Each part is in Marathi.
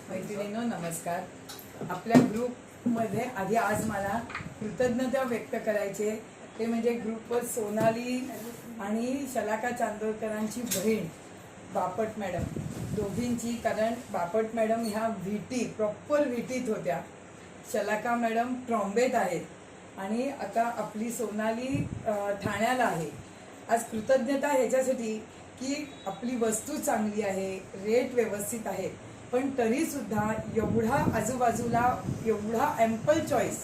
मैत्रिणींनो नमस्कार. आपल्या ग्रुपमध्ये आधी आज मला कृतज्ञता व्यक्त करायचे ते म्हणजे ग्रुपवर सोनाली आणि शलाका चांदोरकरांची बहीण बापट मॅडम दोघींची. कारण बापट मॅडम ह्या व्हीटी प्रॉपर व्हीटीत होत्या, शलाका मॅडम ट्रॉम्बेत आहेत आणि आता आपली सोनाली ठाण्याला आहे. आज कृतज्ञता ह्याच्यासाठी की आपली वस्तू चांगली आहे, रेट व्यवस्थित आहे, पण तरीसुद्धा एवढा आजूबाजूला एवढा ॲम्पल चॉईस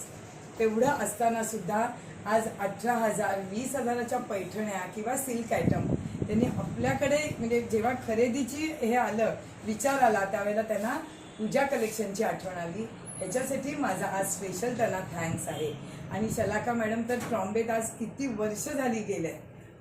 तेवढं असतानासुद्धा आज 18,000 20,000च्या पैठण्या किंवा सिल्क आयटम त्यांनी आपल्याकडे म्हणजे जेव्हा खरेदीची हे आलं विचार आला त्यावेळेला त्यांना पूजा कलेक्शनची आठवण आली. ह्याच्यासाठी माझा आज स्पेशल त्यांना थँक्स आहे. आणि शलाका मॅडम तर ट्रॉम्बेत आज किती वर्ष झाली गेले,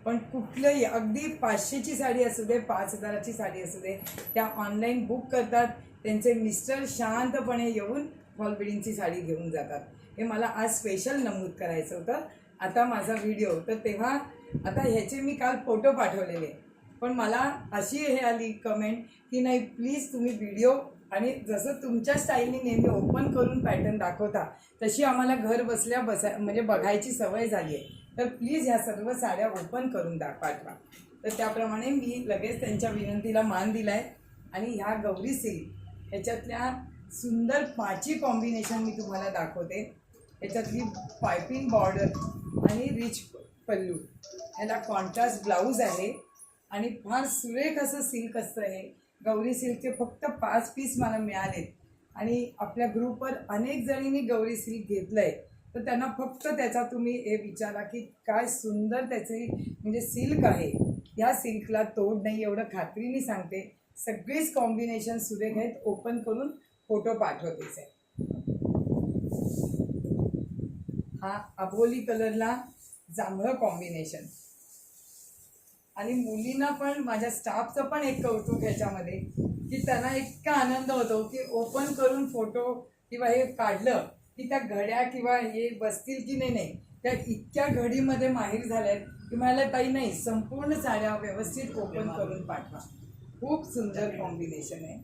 पण कुठलंही अगदी 500ची साडी असू दे 5,000ची साडी असू दे त्या ऑनलाईन बुक करतात. त्यांचे मिस्टर शांतपणे येऊन फॉल बिडिंगची साडी घेऊन जातात. हे मला आज स्पेशल नमूद करायचं होतं. आता माझा व्हिडिओ तर तेव्हा आता ह्याचे मी काल फोटो पाठवलेले, पण मला अशी हे आली कमेंट की नाही प्लीज तुम्ही व्हिडिओ आणि जसं तुमच्या स्टाईलने नेहमी ओपन करून पॅटर्न दाखवता तशी आम्हाला घर बसल्या म्हणजे बघायची सवय झाली आहे, तर प्लीज ह्या सर्व साड्या ओपन करून पाठवा. तर त्याप्रमाणे मी लगेच त्यांच्या विनंतीला मान दिला आहे. आणि ह्या गौरी सिल्क ह्याच्यातल्या सुंदर 5 कॉम्बिनेशन मी तुम्हाला दाखवते. ह्याच्यातली पायपिंग बॉर्डर आणि रिच पल्लू, ह्याला कॉन्ट्रास्ट ब्लाऊज आहे आणि फार सुरेख असं सिल्क असतं. हे गौरी सिल्कचे फक्त 5 पीस मला मिळालेत आणि आपल्या ग्रुपवर अनेक जणींनी गौरी सिल्क घेतलं आहे, तर त्यांना फक्त त्याचा तुम्ही हे विचारा की काय सुंदर त्याचे म्हणजे सिल्क आहे. या सिल्कला तोड नाही एवढं खात्रीने सांगते. सगळीच कॉम्बिनेशन सुरेख आहेत. ओपन करून फोटो पाठवतेच आहे. हा अबोली कलरला जांभळं कॉम्बिनेशन आणि मुलींना पण माझ्या स्टाफचं पण एक कौतुक ह्याच्यामध्ये की त्यांना इतका आनंद होतो की ओपन करून फोटो किंवा हे काढलं की त्या घड्या किंवा हे बसतील की नाही, त्या इतक्या घडीमध्ये माहीर झाल्या आहेत की मला ताई नाही संपूर्ण साड्या व्यवस्थित ओपन करून पाठवा. खूप सुंदर कॉम्बिनेशन आहे.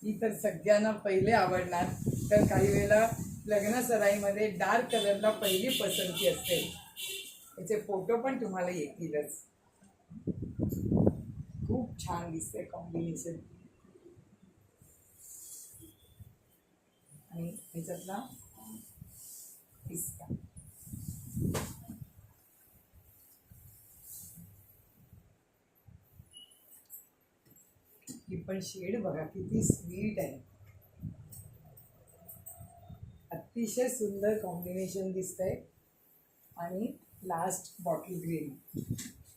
ही तर सगळ्यांना पहिले आवडणार. तर काही वेळेला लग्न सराईमध्ये डार्क कलरला पहिली पसंती असते. याचे फोटो पण तुम्हाला येतीलच. खूप छान दिसते कॉम्बिनेशन. आणि ह्याच्यातला पिस्ता ही पण शेड बघा किती स्वीट आहे. अतिशय सुंदर कॉम्बिनेशन दिसतंय. आणि लास्ट बॉटल ग्रीन,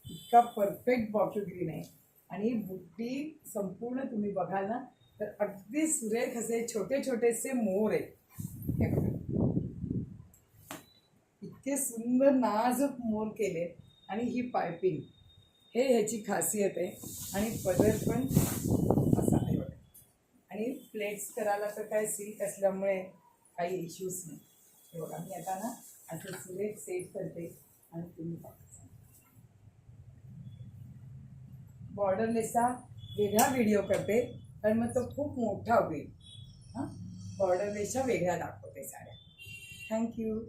इतका परफेक्ट बॉटल ग्रीन आहे. आणि बुट्टी संपूर्ण तुम्ही बघाल ना तर अगदी सुरेख असे छोटे छोटेसे मोर आहेत. हे बघा इतके सुंदर नाजूक मोर केले. आणि ही पायपिंग हे ह्याची खासियत आहे. आणि पदर पण असा आहे बघा. आणि प्लेट्स करायला तर काय सिल्क असल्यामुळे काही इश्यूज नाही. हे बघा मी आता ना असं सुरेख सेट करते आणि तुम्ही बघा. बॉर्डरलेसचा वेगळा व्हिडिओ करते कारण मग तो खूप मोठा होईल. हां, बॉर्डरलेसच्या वेगळ्या दाखवते साड्या. थँक्यू.